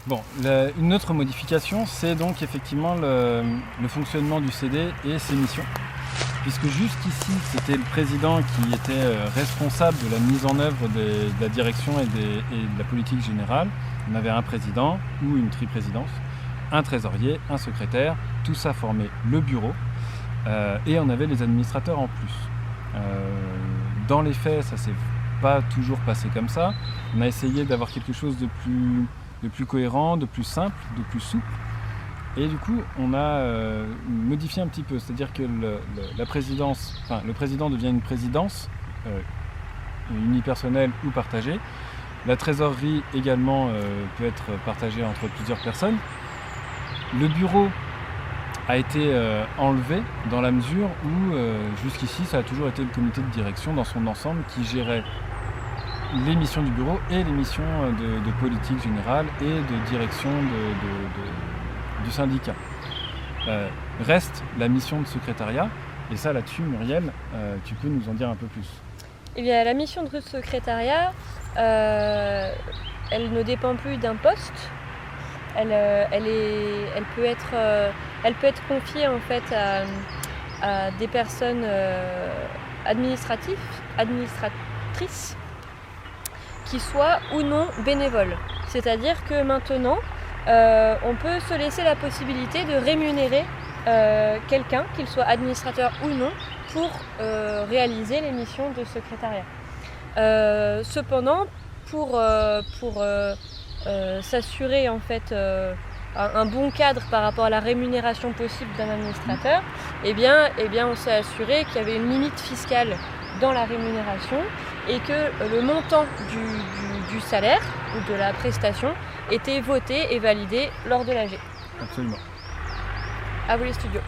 Bon, une autre modification, c'est donc effectivement le fonctionnement du CD et ses missions. Puisque jusqu'ici, c'était le président qui était responsable de la mise en œuvre de la direction et de la politique générale. On avait un président ou une triprésidence, un trésorier, un secrétaire, tout ça formait le bureau, et on avait les administrateurs en plus. Dans les faits, ça s'est pas toujours passé comme ça. On a essayé d'avoir quelque chose de plus cohérent, de plus simple, de plus souple. Et du coup, on a modifié un petit peu, c'est-à-dire que le président devient une présidence unipersonnelle ou partagée. La trésorerie également peut être partagée entre plusieurs personnes. Le bureau a été enlevé dans la mesure où jusqu'ici, ça a toujours été le comité de direction dans son ensemble qui gérait les missions du bureau et les missions de politique générale et de direction du syndicat. Reste la mission de secrétariat, et ça là-dessus, Muriel, tu peux nous en dire un peu plus. Eh bien, la mission de secrétariat, elle ne dépend plus d'un poste. Elle peut être confiée en fait à des personnes administratrices qui soient ou non bénévoles. C'est-à-dire que maintenant, on peut se laisser la possibilité de rémunérer quelqu'un, qu'il soit administrateur ou non, pour réaliser les missions de secrétariat. Cependant, pour s'assurer en fait un bon cadre par rapport à la rémunération possible d'un administrateur, eh bien on s'est assuré qu'il y avait une limite fiscale dans la rémunération et que le montant du salaire ou de la prestation était voté et validé lors de l'AG. Absolument. À vous les studios.